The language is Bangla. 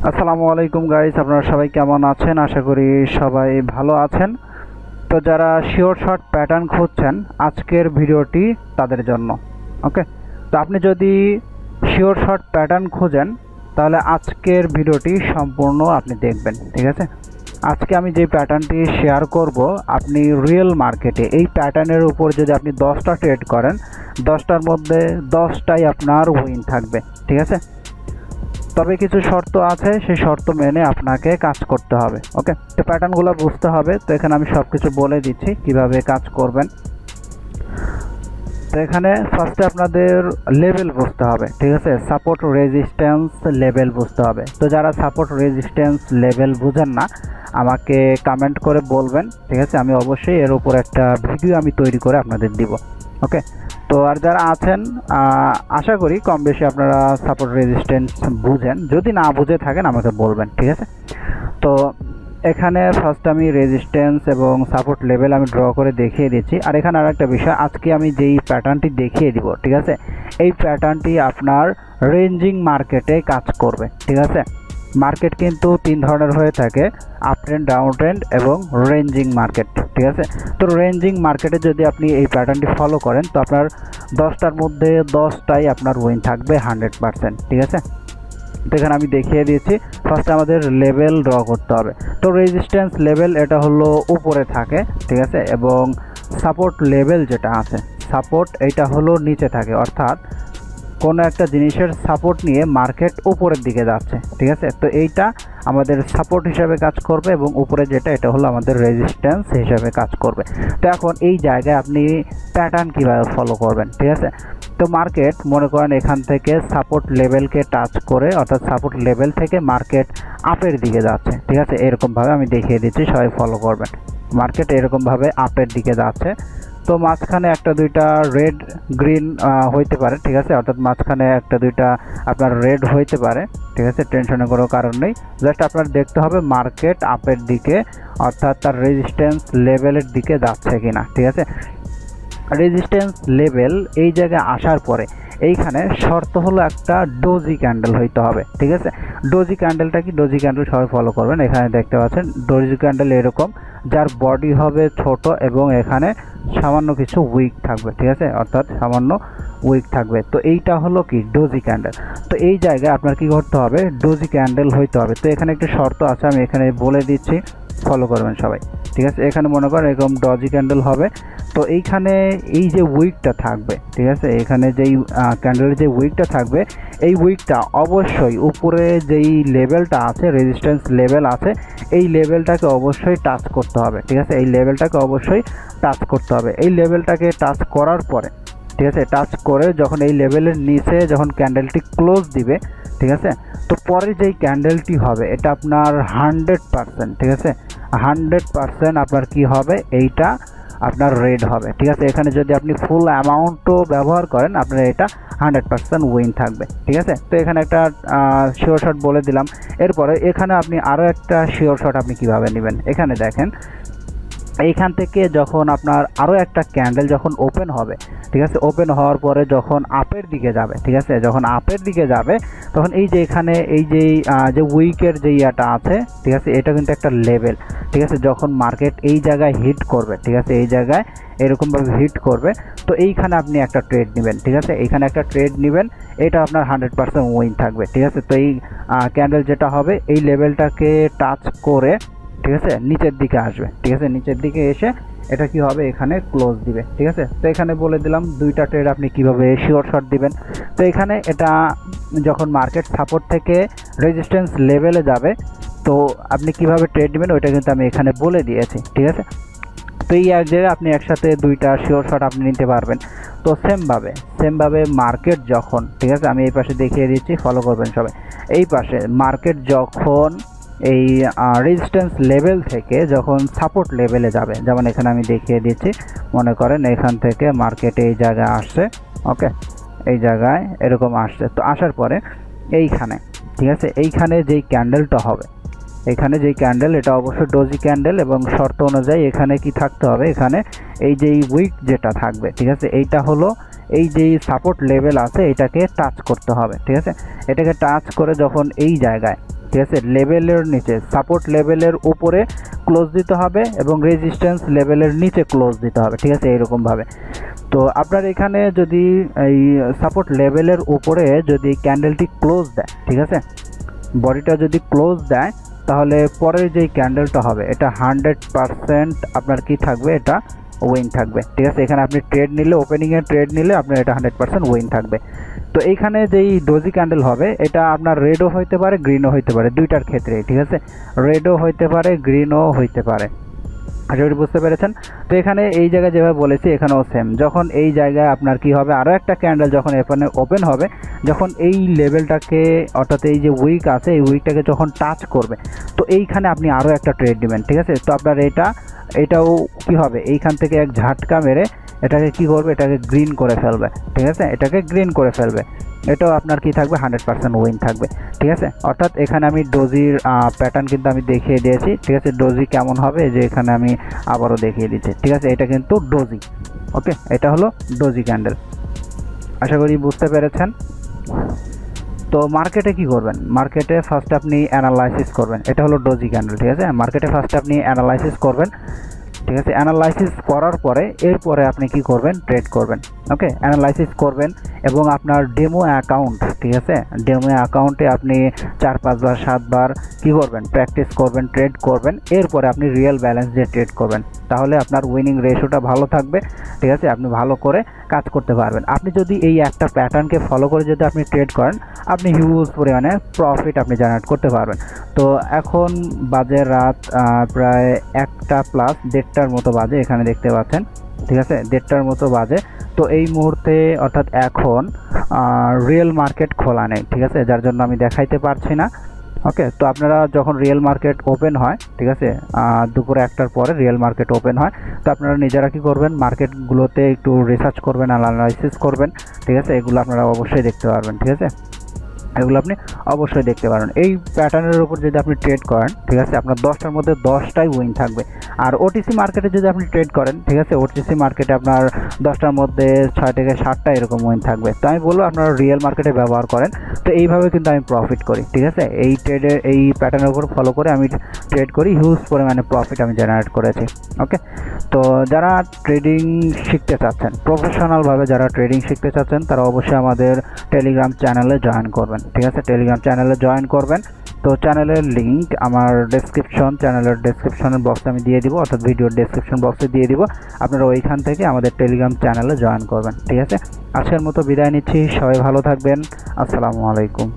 আসসালামু আলাইকুম গাইস, আপনারা সবাই কেমন আছেন? আশা করি সবাই ভালো আছেন। তো যারা শিওর শর্ট প্যাটার্ন খুঁজছেন, আজকের ভিডিওটি তাদের জন্য। ওকে, তো আপনি যদি শিওর শর্ট প্যাটার্ন খুঁজেন তাহলে আজকের ভিডিওটি সম্পূর্ণ আপনি দেখবেন, ঠিক আছে? আজকে আমি যে প্যাটার্নটি শেয়ার করব, আপনি রিয়েল মার্কেটে এই প্যাটার্নের উপর যদি আপনি 10টা ট্রেড করেন, 10টার মধ্যে 10টাই আপনার উইন থাকবে, ঠিক আছে? তবে কিছু শর্ত আছে, সেই শর্ত মেনে আপনাকে কাজ করতে হবে। ওকে, তো প্যাটার্নগুলো বুঝতে হবে। তো এখানে আমি সব কিছু বলে দিচ্ছি কিভাবে কাজ করবেন। তো এখানে ফার্স্টে আপনাদের লেভেল বুঝতে হবে, ঠিক আছে? সাপোর্ট রেজিস্ট্যান্স লেভেল বুঝতে হবে। তো যারা সাপোর্ট রেজিস্ট্যান্স লেভেল বুঝেন না, আমাকে কমেন্ট করে বলবেন, ঠিক আছে? আমি অবশ্যই এর উপর একটা ভিডিও আমি তৈরি করে আপনাদের দিব। ওকে, তো আর যারা আছেন আশা করি কম বেশি আপনারা সাপোর্ট রেজিস্ট্যান্স বুঝেন। যদি না বুঝে থাকেন আমাকে বলবেন, ঠিক আছে? তো এখানে ফার্স্ট আমি রেজিস্ট্যান্স এবং সাপোর্ট লেভেল আমি ড্র করে দেখিয়ে দিচ্ছি। আর এখানে আরেকটা বিষয়, আজকে আমি যেই প্যাটার্নটি দেখিয়ে দিব, ঠিক আছে, এই প্যাটার্নটি আপনার রেঞ্জিং মার্কেটে কাজ করবে, ঠিক আছে? মার্কেট কিন্তু তিন ধরনের হয়ে থাকে, আপ ট্রেন্ড, ডাউন ট্রেন্ড এবং রেঞ্জিং মার্কেট, ঠিক আছে? তো রেঞ্জিং মার্কেটে যদি আপনি এই প্যাটার্নটি ফলো করেন তো আপনার 10টার মধ্যে 10টাই আপনার উইন থাকবে 100%, ঠিক আছে? তো এখানে আমি দেখিয়ে দিয়েছি। ফার্স্টে আমাদের লেভেল ড্র করতে হবে। তো রেজিস্ট্যান্স লেভেল এটা হলো উপরে থাকে, ঠিক আছে? এবং সাপোর্ট লেভেল যেটা আছে, সাপোর্ট এইটা হলো নিচে থাকে, অর্থাৎ কোনো একটা জিনিসের সাপোর্ট নিয়ে মার্কেট উপরের দিকে যাচ্ছে, ঠিক আছে? তো এইটা আমাদের সাপোর্ট হিসাবে কাজ করবে এবং উপরে যেটা, এটা হলো আমাদের রেজিস্ট্যান্স হিসাবে কাজ করবে। তো এখন এই জায়গায় আপনি প্যাটার্ন কীভাবে ফলো করবেন, ঠিক আছে? তো মার্কেট মনে করেন এখান থেকে সাপোর্ট লেভেলকে টাচ করে, অর্থাৎ সাপোর্ট লেভেল থেকে মার্কেট আপের দিকে যাচ্ছে, ঠিক আছে? এরকমভাবে আমি দেখিয়ে দিচ্ছি, সবাই ফলো করবেন। মার্কেট এরকমভাবে আপের দিকে যাচ্ছে। তো মাঝখানে একটা দুইটা রেড গ্রিন হইতে পারে, ঠিক আছে? অর্থাৎ মাঝখানে একটা দুইটা আপনার রেড হইতে পারে, ঠিক আছে? টেনশনের কোনো কারণ নেই। জাস্ট আপনার দেখতে হবে মার্কেট আপের দিকে, অর্থাৎ তার রেজিস্ট্যান্স লেভেলের দিকে যাচ্ছে কিনা, ঠিক আছে? রেজিস্ট্যান্স লেভেল এই জায়গায় আসার পরে এইখানে শর্ত হলো একটা ডোজি ক্যান্ডেল হইতে হবে, ঠিক আছে? ডোজি ক্যান্ডেলটা কি? ডোজি ক্যান্ডেল সবাই ফলো করবেন। এখানে দেখতে পাচ্ছেন ডোজি ক্যান্ডেল এরকম, যার বডি হবে ছোট এবং এখানে সামান্য কিছু উইক থাকবে, ঠিক আছে? অর্থাৎ সামান্য উইক থাকবে। তো এইটা হলো কি? Doji candle. তো এই জায়গায় আপনার কি করতে হবে? ডোজি ক্যান্ডেল হইতে হবে। তো এখানে একটা শর্ত আছে, আমি এখানে বলে দিচ্ছি, ফলো করবেন সবাই, ঠিক আছে? এখানে মনে করেন এরকম ডজি ক্যান্ডেল হবে। তো এইখানে এই যে উইকটা থাকবে, ঠিক আছে, এখানে যেই ক্যান্ডেলের যে উইকটা থাকবে, এই উইকটা অবশ্যই উপরে যেই লেভেলটা আছে, রেজিস্ট্যান্স লেভেল আছে, এই লেভেলটাকে অবশ্যই টাচ করতে হবে, ঠিক আছে? এই লেভেলটাকে অবশ্যই টাচ করতে হবে। এই লেভেলটাকে টাচ করার পরে, ঠিক আছে, টাচ করে যখন এই লেভেলের নিচে যখন ক্যান্ডেলটি ক্লোজ দিবে, ঠিক আছে, তো পরে যেই ক্যান্ডেলটি হবে এটা আপনার 100%, ঠিক আছে, 100% আপনার কি হবে? এইটা আপনার রেড হবে, ঠিক আছে? এখানে যদি আপনি ফুল অ্যামাউন্টও ব্যবহার করেন, আপনার এটা 100% উইন থাকবে, ঠিক আছে? তো এখানে একটা শিওর শট বলে দিলাম। এরপরে এখানে আপনি আরও একটা শিওর শট আপনি কিভাবে নেবেন, এখানে দেখেন। এইখান থেকে যখন আপনার আরও একটা ক্যান্ডেল যখন ওপেন হবে, ঠিক আছে, ওপেন হওয়ার পরে যখন আপের দিকে যাবে, ঠিক আছে, যখন আপের দিকে যাবে তখন এই যে এখানে এই যে উইকের যে ইয়াটা আছে, ঠিক আছে, এটা কিন্তু একটা লেভেল, ঠিক আছে? যখন মার্কেট এই জায়গায় হিট করবে, ঠিক আছে, এই জায়গায় এরকমভাবে হিট করবে, তো এইখানে আপনি একটা ট্রেড নেবেন, ঠিক আছে? এইখানে একটা ট্রেড নেবেন, এটা আপনার 100% উইন থাকবে, ঠিক আছে? তো এই ক্যান্ডেল যেটা হবে এই লেভেলটাকে টাচ করে, ঠিক আছে, নিচের দিকে আসবে, ঠিক আছে? নিচের দিকে এসে এটা কি হবে? এখানে ক্লোজ দিবে, ঠিক আছে? তো এখানে বলে দিলাম দুইটা ট্রেড আপনি কিভাবে শিওর শট দিবেন। তো এখানে এটা যখন মার্কেট সাপোর্ট থেকে রেজিস্ট্যান্স লেভেলে যাবে, তো আপনি কিভাবে ট্রেড নেবেন ওইটা কিন্তু আমি এখানে বলে দিয়েছি, ঠিক আছে? তো এই এক জায়গায় আপনি একসাথে দুইটা শিওর শট আপনি নিতে পারবেন। তো সেমভাবে মার্কেট যখন, ঠিক আছে, আমি এই পাশে দেখিয়ে দিচ্ছি, ফলো করবেন সবাই। এই পাশে মার্কেট যখন এই রেজিস্ট্যান্স লেভেল থেকে যখন সাপোর্ট লেভেলে যাবে, যেমন এখানে আমি দেখিয়ে দিচ্ছি, মনে করেন এখান থেকে মার্কেট এই জায়গায় আসছে, ওকে, এই জায়গায় এরকম আসছে। তো আসার পরে এইখানে, ঠিক আছে, এইখানে যেই ক্যান্ডেলটা হবে, এখানে যেই ক্যান্ডেল, এটা অবশ্যই ডোজি ক্যান্ডেল এবং শর্ত অনুযায়ী এখানে কি থাকতে হবে? এখানে এই যেই উইক যেটা থাকবে, ঠিক আছে, এইটা হলো এই যেই সাপোর্ট লেভেল আছে এটাকে টাচ করতে হবে, ঠিক আছে? এটাকে টাচ করে যখন এই জায়গায় ঠিক আছে, লেভেলের নিচে, সাপোর্ট লেভেলের উপরে ক্লোজ দিতে হবে এবং রেজিস্ট্যান্স লেভেলের নিচে ক্লোজ দিতে হবে, ঠিক আছে, এইরকমভাবে। তো আপনার এখানে যদি এই সাপোর্ট লেভেলের উপরে যদি ক্যান্ডেলটি ক্লোজ দেয়, ঠিক আছে, বডিটা যদি ক্লোজ দেয়, তাহলে পরের যেই ক্যান্ডেলটা হবে এটা 100% আপনার কি থাকবে, এটা উইন থাকবে, ঠিক আছে। এখানে আপনি ট্রেড নিলে, ওপেনিংয়ে ট্রেড নিলে আপনার এটা 100% উইন থাকবে। তো এইখানে যেই ডোজি ক্যান্ডেল হবে এটা আপনার রেডও হইতে পারে, গ্রিনও হইতে পারে, দুইটার ক্ষেত্রে, ঠিক আছে, রেডও হইতে পারে, গ্রিনও হইতে পারে। আশা করি বুঝতে পেরেছেন। তো এখানে এই জায়গায় যেভাবে বলেছি এখানেও সেম, যখন এই জায়গায় আপনার কি হবে, আরও একটা ক্যান্ডেল যখন এখানে ওপেন হবে, যখন এই লেভেলটাকে, অর্থাৎ এই যে উইক আছে এই উইকটাকে যখন টাচ করবে, তো এইখানে আপনি আরও একটা ট্রেড নেবেন, ঠিক আছে। তো আপনার এটাও কি হবে, এইখান থেকে এক ঝাটকা মেরে এটাকে কি করবে, এটাকে গ্রিন করে ফেলবে, ঠিক আছে, এটাকে গ্রিন করে ফেলবে, এটাও আপনার কি থাকবে, 100% উইন থাকবে, ঠিক আছে। অর্থাৎ এখানে আমি ডোজির প্যাটার্ন কিন্তু আমি দেখিয়ে দিয়েছি, ঠিক আছে। ডোজি কেমন হবে যে এখানে আমি আবারও দেখিয়ে দিচ্ছি, ঠিক আছে, এটা কিন্তু ডোজি, ওকে, এটা হলো ডোজি ক্যান্ডেল। আশা করি বুঝতে পেরেছেন। তো মার্কেটে কি করবেন, মার্কেটে ফার্স্ট আপনি অ্যানালাইসিস করবেন, এটা হলো ডোজি ক্যান্ডেল, ঠিক আছে। মার্কেটে ফার্স্ট আপনি অ্যানালাইসিস করবেন, ঠিক আছে। অ্যানালাইসিস করার পরে এরপরে আপনি কি করবেন, ট্রেড করবেন, ওকে। অ্যানালাইসিস করবেন এবং আপনার ডেমো অ্যাকাউন্ট, ঠিক আছে, ডেমো অ্যাকাউন্টে আপনি 4-5 বার 7 বার কি করবেন, প্র্যাকটিস করবেন, ট্রেড করবেন, এরপরে আপনি রিয়েল ব্যালেন্স দিয়ে ট্রেড করবেন, তাহলে আপনার উইনিং রেশিওটা ভালো থাকবে, ঠিক আছে, আপনি ভালো করে কাজ করতে পারবেন। আপনি যদি এই একটা প্যাটার্নকে ফলো করে যদি আপনি ট্রেড করেন, আপনি হিউজ পরিমাণে প্রফিট আপনি জেনারেট করতে পারবেন। তো এখন বাজে রাত প্রায় 1টা+ 1:30টার মতো বাজে, এখানে দেখতে পাচ্ছেন, ঠিক আছে, 1:30টার মতো বাজে। তো এই মুহূর্তে অর্থাৎ এখন রিয়েল মার্কেট খোলা নেই, ঠিক আছে, যার জন্য আমি দেখাইতে পারছি না, ওকে। তো আপনারা যখন রিয়েল মার্কেট ওপেন হয়, ঠিক আছে, দুপুরে 1টার পরে রিয়েল মার্কেট ওপেন হয়, তো আপনারা নিজেরা কী করবেন, মার্কেটগুলোতে একটু রিসার্চ করবেন, অ্যানালাইসিস করবেন, ঠিক আছে, এগুলো আপনারা অবশ্যই দেখতে পারবেন, ঠিক আছে, এগুলো আপনি অবশ্যই দেখতে পারেন। এই প্যাটার্নের উপর যদি আপনি ট্রেড করেন, ঠিক আছে, আপনার 10টার মধ্যে 10টাই উইন থাকবে। আর ওটিসি মার্কেটে যদি আপনি ট্রেড করেন, ঠিক আছে, ওটিসি মার্কেটে আপনার 10টার মধ্যে 6 থেকে 7টা এরকম উইন থাকবে। তো আমি বলবো আপনারা রিয়েল মার্কেটে ব্যবহার করেন। তো এইভাবে কিন্তু আমি প্রফিট করি, ঠিক আছে, এই ট্রেডে এই প্যাটার্নের উপর ফলো করে আমি ট্রেড করি, হিউজ পরিমাণে প্রফিট আমি জেনারেট করেছি, ওকে। তো যারা ট্রেডিং শিখতে চাচ্ছেন, প্রফেশনালভাবে যারা ট্রেডিং শিখতে চাচ্ছেন, তারা অবশ্যই আমাদের টেলিগ্রাম চ্যানেলে জয়েন করবেন, ঠিক আছে, টেলিগ্রাম চ্যানেলে জয়েন করবেন। তো চ্যানেলের লিঙ্ক আমার চ্যানেলের ডেসক্রিপশনের বক্সে আমি দিয়ে দিব, অর্থাৎ ভিডিওর ডেসক্রিপশন বক্সে দিয়ে দিব, আপনারা ওইখান থেকে আমাদের টেলিগ্রাম চ্যানেলে জয়েন করবেন, ঠিক আছে। আজকের মতো বিদায় নিচ্ছি, সবাই ভালো থাকবেন, আসসালামু আলাইকুম।